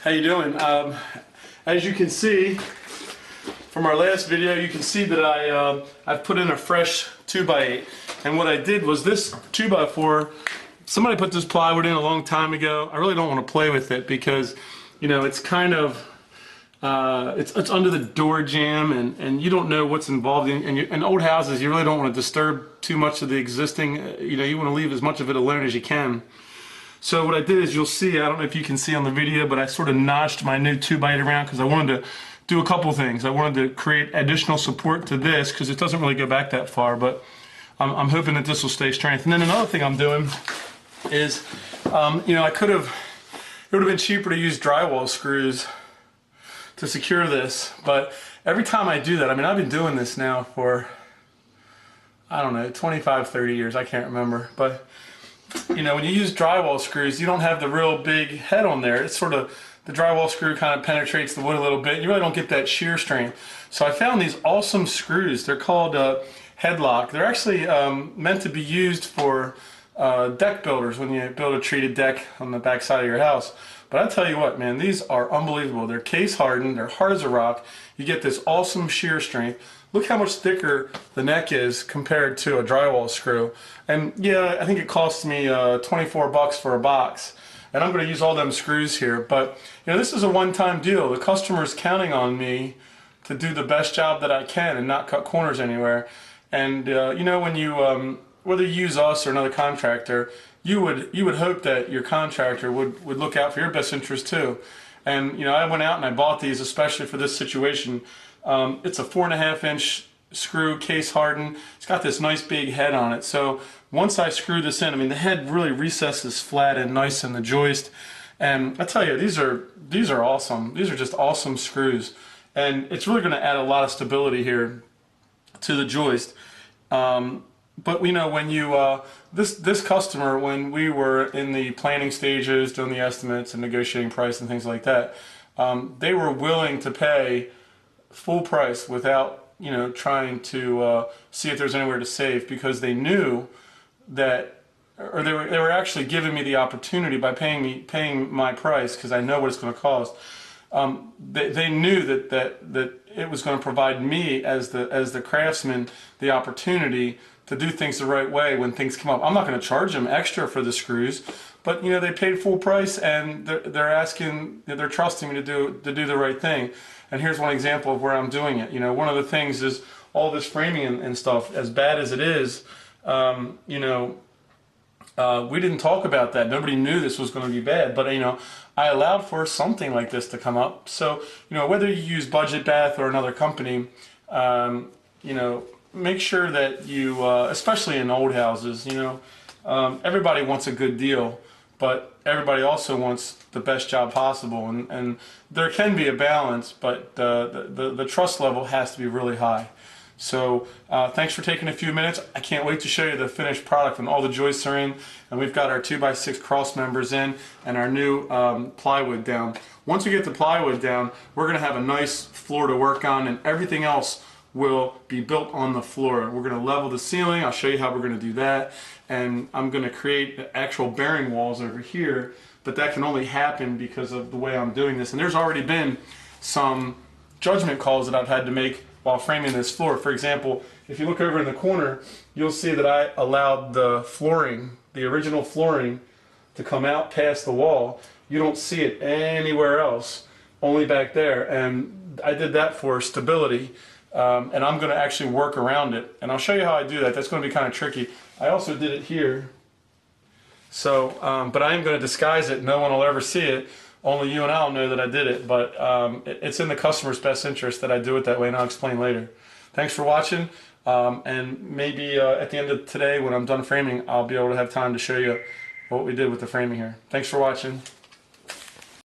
How you doing? As you can see from our last video, you can see that I've put in a fresh 2x8, and what I did was this 2x4. Somebody put this plywood in a long time ago. I really don't want to play with it because, you know, it's kind of it's under the door jamb, and you don't know what's involved in old houses. You really don't want to disturb too much of the existing. You know, you want to leave as much of it alone as you can. So what I did is, you'll see, I don't know if you can see on the video, but I sort of notched my new 2x8 around because I wanted to do a couple things. I wanted to create additional support to this because it doesn't really go back that far, but I'm hoping that this will stay strength. And then another thing I'm doing is, you know, it would have been cheaper to use drywall screws to secure this, but every time I do that, I mean, I've been doing this now for, I don't know, 25, 30 years, I can't remember, but you know, when you use drywall screws, you don't have the real big head on there. It's sort of, the drywall screw kind of penetrates the wood a little bit. You really don't get that shear strength. So I found these awesome screws. They're called headlock. They're actually meant to be used for deck builders when you build a treated deck on the back side of your house. But I tell you what, man, these are unbelievable. They're case hardened, they're hard as a rock. You get this awesome shear strength. Look how much thicker the neck is compared to a drywall screw. And yeah, I think it cost me 24 bucks for a box. And I'm going to use all them screws here. But you know, this is a one-time deal. The customer's counting on me to do the best job that I can and not cut corners anywhere. And you know, when you whether you use us or another contractor, you would hope that your contractor would look out for your best interest too. And you know, I went out and I bought these especially for this situation. It's a 4.5-inch screw, case hardened. It's got this nice big head on it. So once I screw this in, I mean, the head really recesses flat and nice in the joist. And I tell you, these are awesome. These are just awesome screws, and it's really going to add a lot of stability here to the joist. But you know, when you this customer, when we were in the planning stages, doing the estimates and negotiating price and things like that, they were willing to pay full price without, you know, trying to see if there's anywhere to save, because they knew that, or they were actually giving me the opportunity by paying my price, because I know what it's going to cost. They knew that it was going to provide me as the craftsman the opportunity to do things the right way when things come up. I'm not going to charge them extra for the screws, but you know, they paid full price, and they're trusting me to do the right thing. And here's one example of where I'm doing it. You know, one of the things is all this framing and stuff, as bad as it is, you know, we didn't talk about that. Nobody knew this was going to be bad, but you know, I allowed for something like this to come up. So, you know, whether you use Budget Bath or another company, you know, make sure that you, especially in old houses, you know, everybody wants a good deal, but everybody also wants the best job possible, and there can be a balance, but the trust level has to be really high. So thanks for taking a few minutes. I can't wait to show you the finished product when all the joists are in, and we've got our 2x6 cross members in and our new plywood down. Once we get the plywood down, we're going to have a nice floor to work on, and everything else will be built on the floor. We're going to level the ceiling. I'll show you how we're going to do that, and I'm going to create actual bearing walls over here, but that can only happen because of the way I'm doing this. And there's already been some judgment calls that I've had to make while framing this floor. For example, if you look over in the corner, you'll see that I allowed the flooring, the original flooring, to come out past the wall. You don't see it anywhere else, only back there, and I did that for stability. And I'm going to actually work around it, and I'll show you how I do that. That's going to be kind of tricky. I also did it here, so but I am going to disguise it. No one will ever see it. Only you and I will know that I did it, but it's in the customer's best interest that I do it that way, and I'll explain later. Thanks for watching, and maybe at the end of today, when I'm done framing, I'll be able to have time to show you what we did with the framing here. Thanks for watching.